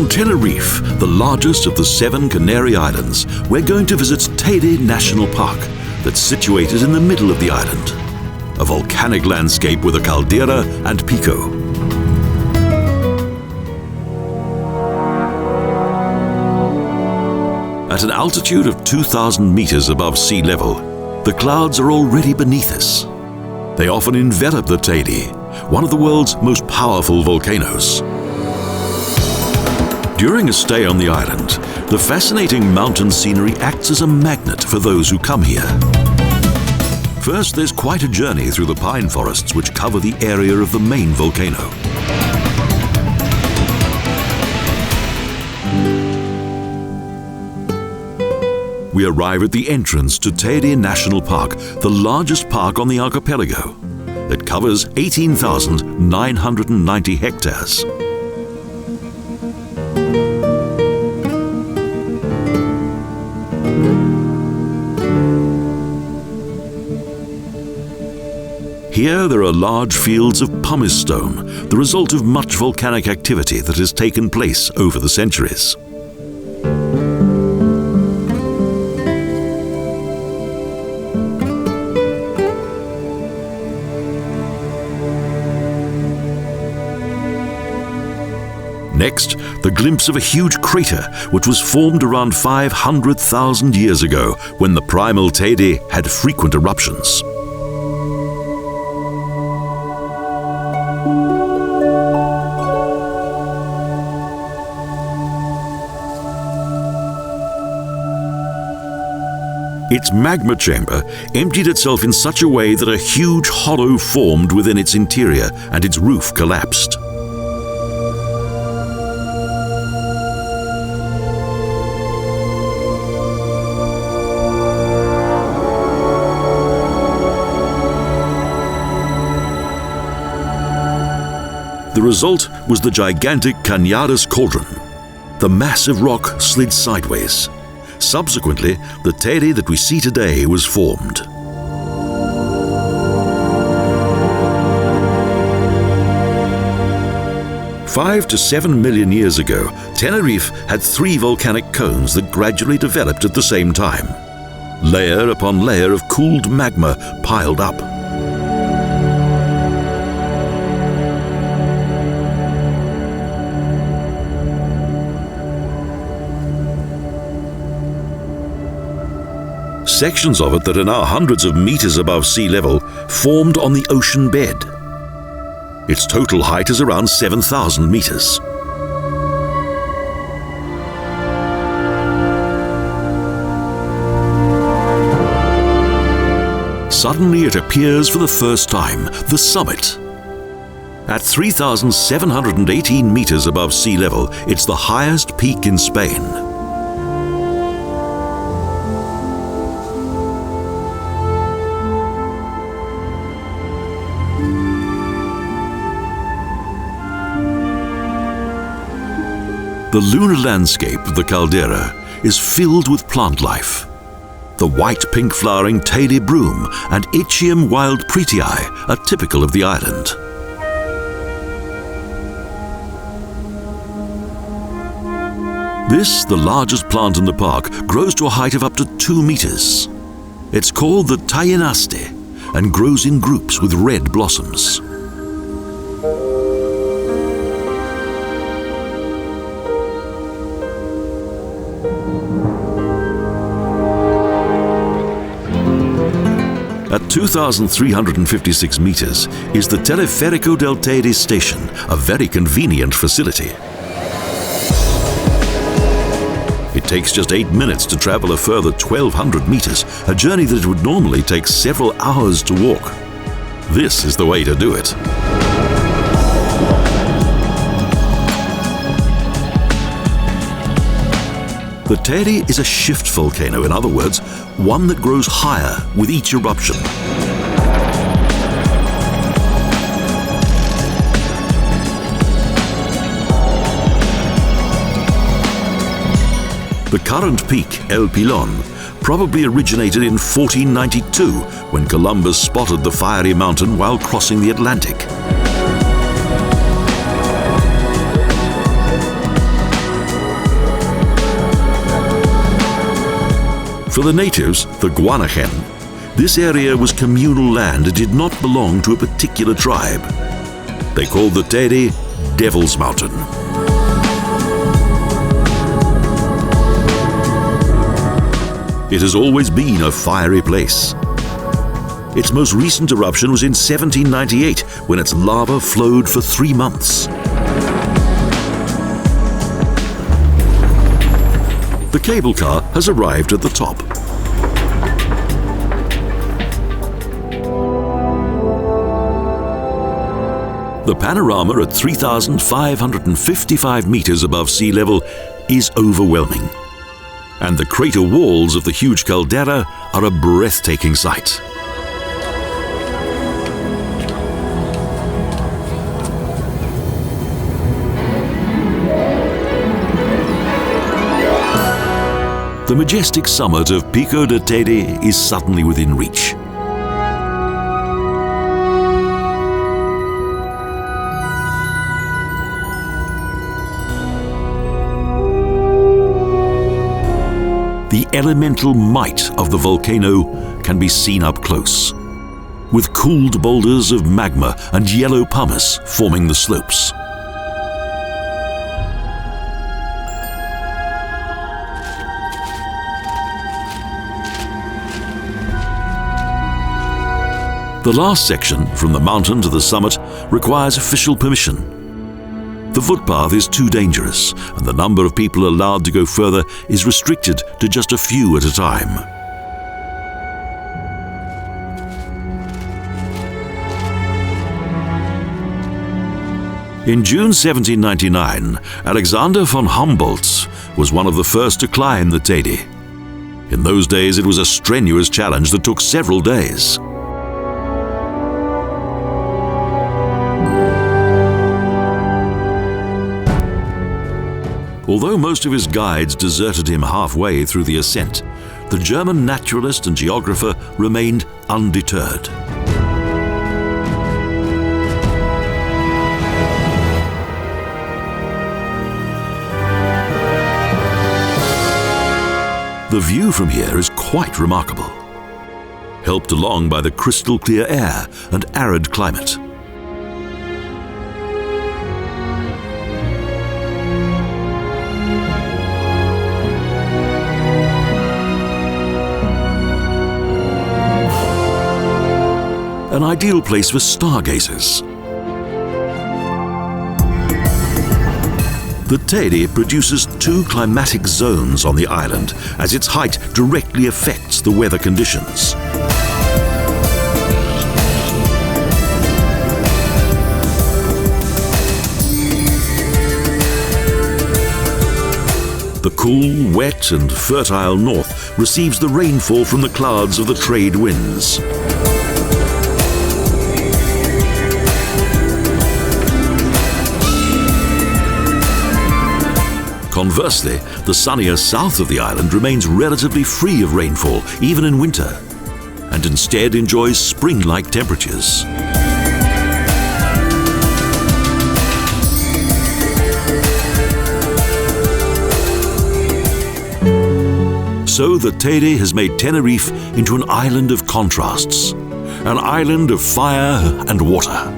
On Tenerife, the largest of the 7 Canary Islands, we're going to visit Eide National Park that's situated in the middle of the island. A volcanic landscape with a caldera and pico. At an altitude of 2,000 meters above sea level, the clouds are already beneath us. They often envelop the Teide, one of the world's most powerful volcanoes. During a stay on the island, the fascinating mountain scenery acts as a magnet for those who come here. First, there's quite a journey through the pine forests which cover the area of the main volcano. We arrive at the entrance to Eide National Park, the largest park on the archipelago. It covers 18,990 hectares. Here there are large fields of pumice stone, the result of much volcanic activity that has taken place over the centuries. Next, the glimpse of a huge crater which was formed around 500,000 years ago when the primal Teide had frequent eruptions. Its magma chamber emptied itself in such a way that a huge hollow formed within its interior and its roof collapsed. The result was the gigantic Canyaris cauldron. The massive rock slid sideways. Subsequently, the Teide that we see today was formed. Five to 7 million years ago, Tenerife had 3 volcanic cones that gradually developed at the same time. Layer upon layer of cooled magma piled up. Sections of it that are now hundreds of meters above sea level formed on the ocean bed. Its total height is around 7,000 meters. Suddenly it appears for the first time, the summit. At 3,718 meters above sea level, it's the highest peak in Spain. The lunar landscape of the caldera is filled with plant life. The white-pink flowering Teide Broom and Echium Wildpretii are typical of the island. This, the largest plant in the park, grows to a height of up to 2 meters. It's called the Taienaste and grows in groups with red blossoms. At 2,356 meters is the Teleférico del Teide station, a very convenient facility. It takes just 8 minutes to travel a further 1,200 meters, a journey that would normally take several hours to walk. This is the way to do it. The Teide is a shift volcano, in other words, one that grows higher with each eruption. The current peak, El Pilon, probably originated in 1492 when Columbus spotted the fiery mountain while crossing the Atlantic. For the natives, the Guanachen, this area was communal land and did not belong to a particular tribe. They called the Teide Devil's Mountain. It has always been a fiery place. Its most recent eruption was in 1798, when its lava flowed for 3 months. The cable car has arrived at the top. The panorama at 3,555 meters above sea level is overwhelming. And the crater walls of the huge caldera are a breathtaking sight. The majestic summit of Pico de Teide is suddenly within reach. The elemental might of the volcano can be seen up close, with cooled boulders of magma and yellow pumice forming the slopes. The last section, from the mountain to the summit, requires official permission. The footpath is too dangerous, and the number of people allowed to go further is restricted to just a few at a time. In June 1799, Alexander von Humboldt was one of the first to climb the Teide. In those days, it was a strenuous challenge that took several days. Although most of his guides deserted him halfway through the ascent, the German naturalist and geographer remained undeterred. The view from here is quite remarkable, helped along by the crystal clear air and arid climate. An ideal place for stargazers. The Teide produces 2 climatic zones on the island, as its height directly affects the weather conditions. The cool, wet and fertile north receives the rainfall from the clouds of the trade winds. Conversely, the sunnier south of the island remains relatively free of rainfall, even in winter, and instead enjoys spring-like temperatures. So the Teide has made Tenerife into an island of contrasts, an island of fire and water.